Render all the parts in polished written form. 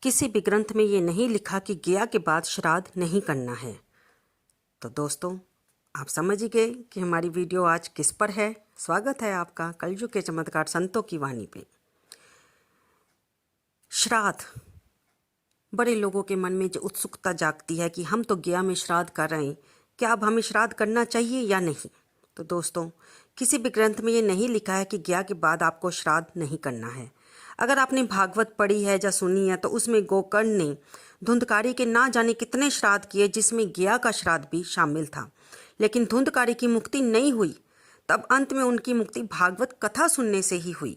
किसी भी ग्रंथ में ये नहीं लिखा कि गया के बाद श्राद्ध नहीं करना है। तो दोस्तों, आप समझ ही गए कि हमारी वीडियो आज किस पर है। स्वागत है आपका कलयुग के चमत्कार संतों की वाणी पे। श्राद्ध, बड़े लोगों के मन में जो उत्सुकता जागती है कि हम तो गया में श्राद्ध कर रहे हैं, क्या अब हमें श्राद्ध करना चाहिए या नहीं। तो दोस्तों, किसी भी ग्रंथ में ये नहीं लिखा है कि गया के बाद आपको श्राद्ध नहीं करना है। अगर आपने भागवत पढ़ी है या सुनी है तो उसमें गोकर्ण ने धुंधकारी के ना जाने कितने श्राद्ध किए, जिसमें गया का श्राद्ध भी शामिल था, लेकिन धुंधकारी की मुक्ति नहीं हुई। तब अंत में उनकी मुक्ति भागवत कथा सुनने से ही हुई।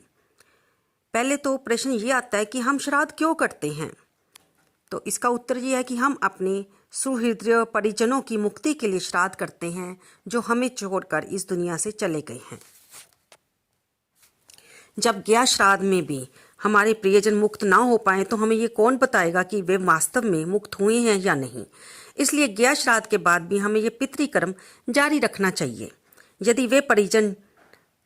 पहले तो प्रश्न ये आता है कि हम श्राद्ध क्यों करते हैं। तो इसका उत्तर ये है कि हम अपने सुहृदय परिजनों की मुक्ति के लिए श्राद्ध करते हैं, जो हमें छोड़कर इस दुनिया से चले गए हैं। जब गया श्राद्ध में भी हमारे प्रियजन मुक्त ना हो पाए तो हमें ये कौन बताएगा कि वे वास्तव में मुक्त हुए हैं या नहीं। इसलिए गया श्राद्ध के बाद भी हमें ये पितृकर्म जारी रखना चाहिए। यदि वे परिजन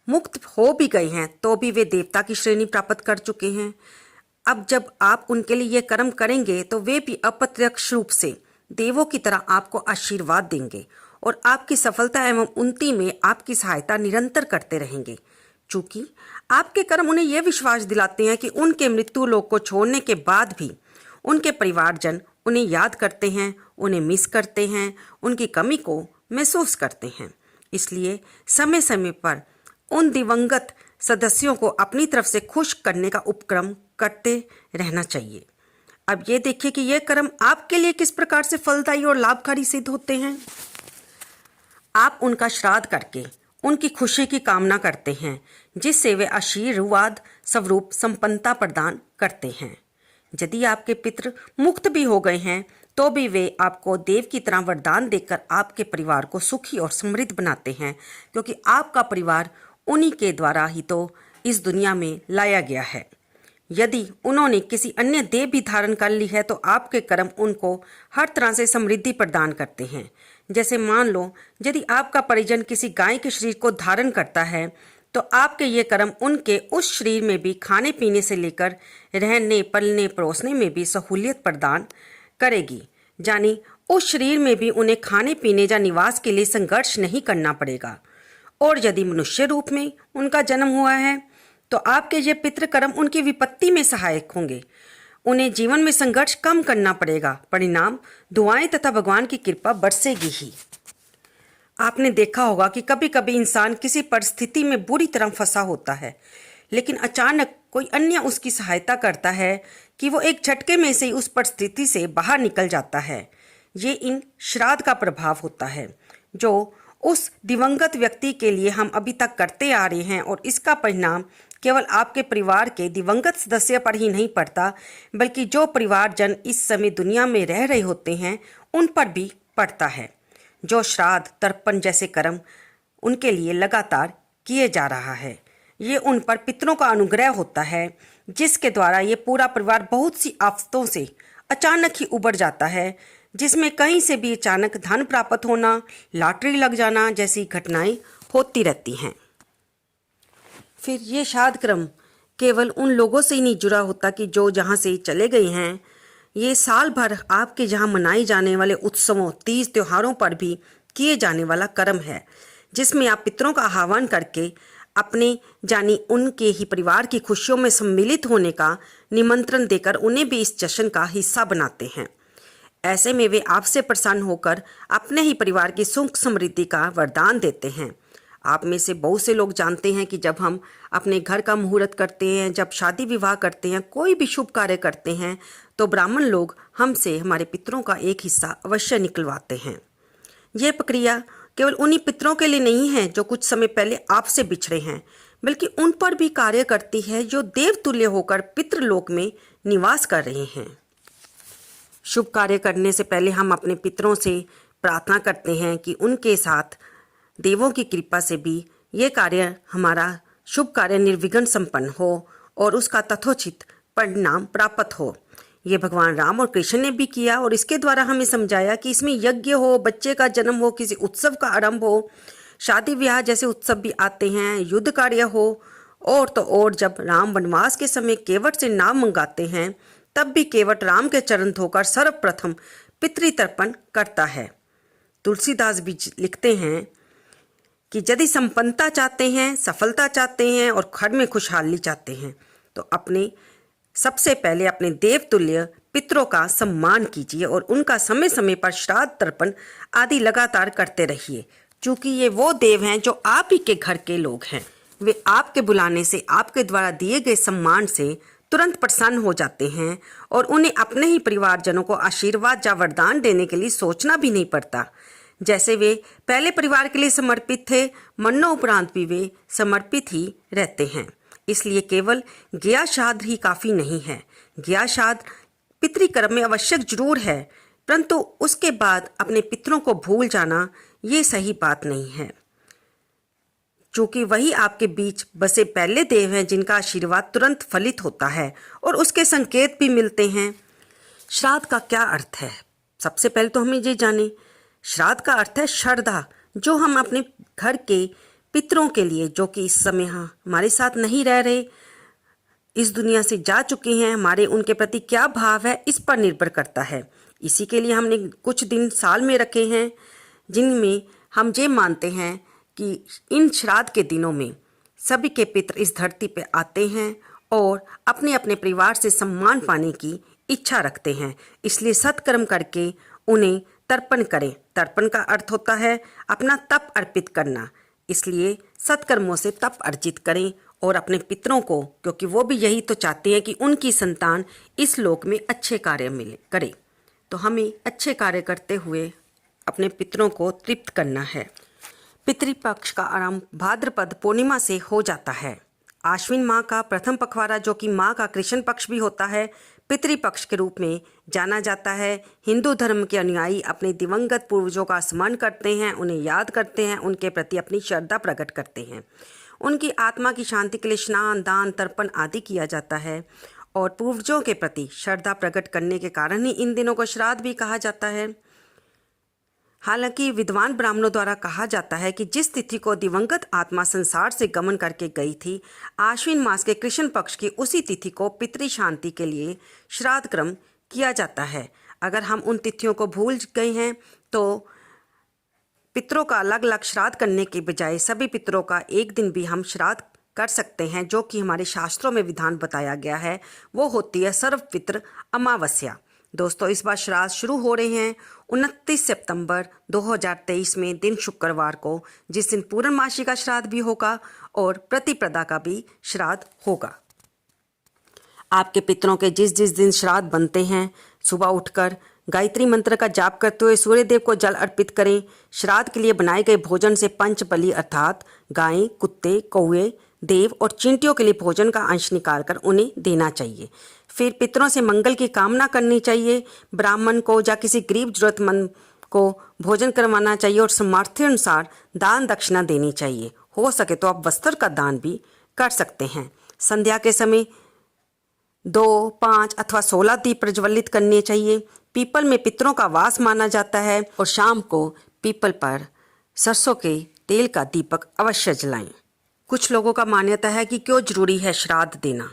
मुक्त हो भी गए हैं तो भी वे देवता की श्रेणी प्राप्त कर चुके हैं। अब जब आप उनके लिए ये कर्म करेंगे तो वे भी अप्रत्यक्ष रूप से देवों की तरह आपको आशीर्वाद देंगे और आपकी सफलता एवं उन्नति में आपकी सहायता निरंतर करते रहेंगे। चूंकि आपके कर्म उन्हें यह विश्वास दिलाते हैं कि उनके मृत्यु लोक को छोड़ने के बाद भी उनके परिवारजन उन्हें याद करते हैं, उन्हें मिस करते हैं, उनकी कमी को महसूस करते हैं। इसलिए समय समय पर उन दिवंगत सदस्यों को अपनी तरफ से खुश करने का उपक्रम करते रहना चाहिए। अब ये देखिए कि ये कर्म आपके लिए किस प्रकार से फलदायी और लाभकारी सिद्ध होते हैं। आप उनका श्राद्ध करके उनकी खुशी की कामना करते हैं, जिससे वे आशीर्वाद स्वरूप संपन्नता प्रदान करते हैं। यदि आपके पितृ मुक्त भी हो गए हैं तो भी वे आपको देव की तरह वरदान देकर आपके परिवार को सुखी और समृद्ध बनाते हैं, क्योंकि आपका परिवार उन्हीं के द्वारा ही तो इस दुनिया में लाया गया है। यदि उन्होंने किसी अन्य देव भी धारण कर ली है तो आपके कर्म उनको हर तरह से समृद्धि प्रदान करते हैं। जैसे मान लो, यदि आपका परिजन किसी गाय के शरीर को धारण करता है तो आपके ये कर्म उनके उस शरीर में भी खाने पीने से लेकर रहने पलने परोसने में भी सहूलियत प्रदान करेगी। यानी उस शरीर में भी उन्हें खाने पीने या निवास के लिए संघर्ष नहीं करना पड़ेगा। और यदि मनुष्य रूप में उनका जन्म हुआ है तो आपके ये पितृकर्म उनकी विपत्ति में सहायक होंगे। उन्हें जीवन में संघर्ष कम करना पड़ेगा। परिणाम दुआएं तथा भगवान की कृपा बरसेगी ही। आपने देखा होगा कि कभी कभी इंसान किसी परिस्थिति में बुरी तरह फंसा होता है, लेकिन अचानक कोई अन्य उसकी सहायता करता है कि वो एक झटके में से ही उस परिस्थिति से बाहर निकल जाता है। ये इन श्राद्ध का प्रभाव होता है, जो उस दिवंगत व्यक्ति के लिए हम अभी तक करते आ रहे हैं, और इसका परिणाम केवल आपके परिवार के दिवंगत सदस्य पर ही नहीं पड़ता, बल्कि जो परिवारजन इस समय दुनिया में रह रहे होते हैं उन पर भी पड़ता है। जो श्राद्ध तर्पण जैसे कर्म उनके लिए लगातार किए जा रहा है, ये उन पर पितरों का अनुग्रह होता है, जिसके द्वारा ये पूरा परिवार बहुत सी आफतों से अचानक ही उबर जाता है, जिसमें कहीं से भी अचानक धन प्राप्त होना, लॉटरी लग जाना जैसी घटनाएं होती रहती हैं। फिर ये श्राद्ध क्रम केवल उन लोगों से ही नहीं जुड़ा होता कि जो जहाँ से चले गए हैं। ये साल भर आपके यहाँ मनाए जाने वाले उत्सवों, तीज त्योहारों पर भी किए जाने वाला कर्म है, जिसमें आप पितरों का आह्वान करके अपने जानी उनके ही परिवार की खुशियों में सम्मिलित होने का निमंत्रण देकर उन्हें भी इस जश्न का हिस्सा बनाते हैं। ऐसे में वे आपसे प्रसन्न होकर अपने ही परिवार की सुख समृद्धि का वरदान देते हैं। आप में से बहुत से लोग जानते हैं कि जब हम अपने घर का मुहूर्त करते हैं, जब शादी विवाह करते हैं, कोई भी शुभ कार्य करते हैं, तो ब्राह्मण लोग हमसे हमारे पितरों का एक हिस्सा अवश्य निकलवाते हैं। यह प्रक्रिया केवल उन्हीं पितरों के लिए नहीं है जो कुछ समय पहले आपसे बिछड़े हैं, बल्कि उन पर भी कार्य करती है जो देवतुल्य होकर पितृलोक में निवास कर रहे हैं। शुभ कार्य करने से पहले हम अपने पितरों से प्रार्थना करते हैं कि उनके साथ देवों की कृपा से भी ये कार्य, हमारा शुभ कार्य निर्विघ्न संपन्न हो और उसका तथोचित परिणाम प्राप्त हो। ये भगवान राम और कृष्ण ने भी किया, और इसके द्वारा हमें समझाया कि इसमें यज्ञ हो, बच्चे का जन्म हो, किसी उत्सव का आरंभ हो, शादी ब्याह जैसे उत्सव भी आते हैं, युद्ध कार्य हो, और तो और जब राम वनवास के समय केवट से नाव मंगाते हैं तब भी केवट राम के चरण धोकर सर्वप्रथम पितृतर्पण करता है। तुलसीदास भी लिखते हैं कि यदि संपन्नता चाहते हैं, सफलता चाहते हैं और घर में खुशहाली चाहते हैं तो अपने सबसे पहले अपने देवतुल्य पितरों का सम्मान कीजिए और उनका समय समय पर श्राद्ध तर्पण आदि लगातार करते रहिए, क्योंकि ये वो देव हैं जो आप ही के घर के लोग हैं। वे आपके बुलाने से, आपके द्वारा दिए गए सम्मान से तुरंत प्रसन्न हो जाते हैं और उन्हें अपने ही परिवारजनों को आशीर्वाद या वरदान देने के लिए सोचना भी नहीं पड़ता। जैसे वे पहले परिवार के लिए समर्पित थे, मरणोपरांत भी वे समर्पित ही रहते हैं। इसलिए केवल ज्ञा श्राद्ध ही काफ़ी नहीं है। ज्ञा श्राद्ध पितृकर्म में आवश्यक जरूर है, परंतु उसके बाद अपने पितरों को भूल जाना ये सही बात नहीं है, क्योंकि वही आपके बीच बसे पहले देव हैं जिनका आशीर्वाद तुरंत फलित होता है और उसके संकेत भी मिलते हैं। श्राद्ध का क्या अर्थ है? सबसे पहले तो हमें ये जाने, श्राद्ध का अर्थ है श्रद्धा, जो हम अपने घर के पितरों के लिए, जो कि इस समय हमारे साथ नहीं रह रहे, इस दुनिया से जा चुके हैं, हमारे उनके प्रति क्या भाव है इस पर निर्भर करता है। इसी के लिए हमने कुछ दिन साल में रखे हैं जिनमें हम ये मानते हैं कि इन श्राद्ध के दिनों में सभी के पितर इस धरती पे आते हैं और अपने अपने परिवार से सम्मान पाने की इच्छा रखते हैं। इसलिए सत्कर्म करके उन्हें तर्पण करें। तर्पण का अर्थ होता है अपना तप अर्पित करना। इसलिए सत्कर्मों से तप अर्जित करें और अपने पितरों को, क्योंकि वो भी यही तो चाहते हैं कि उनकी संतान इस लोक में अच्छे कार्य मिले करे, तो हमें अच्छे कार्य करते हुए अपने पितरों को तृप्त करना है। पितृपक्ष का आरंभ भाद्रपद पूर्णिमा से हो जाता है। आश्विन माह का प्रथम पखवाड़ा, जो कि माह का कृष्ण पक्ष भी होता है, पितृपक्ष के रूप में जाना जाता है। हिंदू धर्म के अनुयायी अपने दिवंगत पूर्वजों का स्मरण करते हैं, उन्हें याद करते हैं, उनके प्रति अपनी श्रद्धा प्रकट करते हैं। उनकी आत्मा की शांति के लिए स्नान, दान, तर्पण आदि किया जाता है और पूर्वजों के प्रति श्रद्धा प्रकट करने के कारण ही इन दिनों को श्राद्ध भी कहा जाता है। हालांकि विद्वान ब्राह्मणों द्वारा कहा जाता है कि जिस तिथि को दिवंगत आत्मा संसार से गमन करके गई थी, आश्विन मास के कृष्ण पक्ष की उसी तिथि को पितृ शांति के लिए श्राद्ध क्रम किया जाता है। अगर हम उन तिथियों को भूल गए हैं तो पितरों का अलग अलग श्राद्ध करने के बजाय सभी पितरों का एक दिन भी हम श्राद्ध कर सकते हैं, जो कि हमारे शास्त्रों में विधान बताया गया है। वो होती है सर्वपितृ अमावस्या। दोस्तों, इस बार श्राद्ध शुरू हो रहे हैं 29 सितंबर 2023 में, दिन शुक्रवार को, जिस दिन पूर्णमासी का श्राद्ध भी होगा और प्रतिपदा का भी श्राद्ध होगा। आपके पितरों के जिस जिस दिन श्राद्ध बनते हैं, सुबह उठकर गायत्री मंत्र का जाप करते हुए सूर्यदेव को जल अर्पित करें। श्राद्ध के लिए बनाए गए भोजन से पंच बलि अर्थात गायें, कुत्ते, कौवे, देव और चींटियों के लिए भोजन का अंश निकालकर उन्हें देना चाहिए। फिर पितरों से मंगल की कामना करनी चाहिए। ब्राह्मण को या किसी गरीब जरूरतमंद को भोजन करवाना चाहिए और सामर्थ्य अनुसार दान दक्षिणा देनी चाहिए। हो सके तो आप वस्त्र का दान भी कर सकते हैं। संध्या के समय 2, 5 अथवा 16 दीप प्रज्वलित करने चाहिए। पीपल में पितरों का वास माना जाता है और शाम को पीपल पर सरसों के तेल का दीपक अवश्य जलाएं। कुछ लोगों का मान्यता है कि क्यों जरूरी है श्राद्ध देना।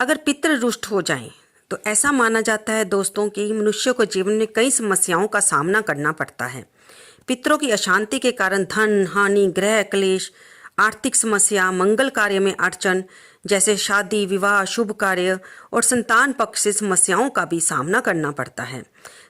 अगर पितृ रुष्ट हो जाएं तो ऐसा माना जाता है दोस्तों कि मनुष्य को जीवन में कई समस्याओं का सामना करना पड़ता है। पितरों की अशांति के कारण धन हानि, ग्रह क्लेश, आर्थिक समस्या, मंगल कार्य में अड़चन जैसे शादी, विवाह, शुभ कार्य और संतान पक्ष से समस्याओं का भी सामना करना पड़ता है।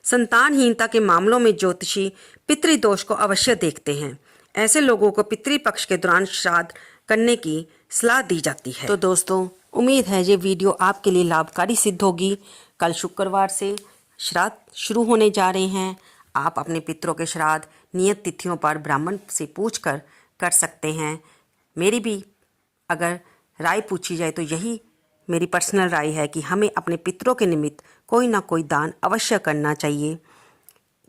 संतानहीनता के मामलों में ज्योतिषी पितृदोष को अवश्य देखते हैं। ऐसे लोगों को पितृपक्ष के दौरान श्राद्ध करने की सलाह दी जाती है। तो दोस्तों, उम्मीद है ये वीडियो आपके लिए लाभकारी सिद्ध होगी। कल शुक्रवार से श्राद्ध शुरू होने जा रहे हैं। आप अपने पितरों के श्राद्ध नियत तिथियों पर ब्राह्मण से पूछकर कर सकते हैं। मेरी भी अगर राय पूछी जाए तो यही मेरी पर्सनल राय है कि हमें अपने पितरों के निमित्त कोई ना कोई दान अवश्य करना चाहिए।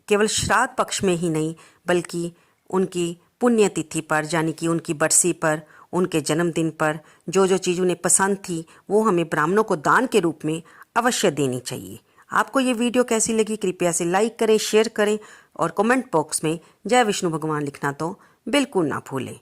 केवल श्राद्ध पक्ष में ही नहीं, बल्कि उनकी पुण्यतिथि पर, यानी कि उनकी बरसी पर, उनके जन्मदिन पर जो जो चीज़ उन्हें पसंद थी वो हमें ब्राह्मणों को दान के रूप में अवश्य देनी चाहिए। आपको ये वीडियो कैसी लगी कृपया से लाइक करें, शेयर करें और कमेंट बॉक्स में जय विष्णु भगवान लिखना तो बिल्कुल ना भूलें।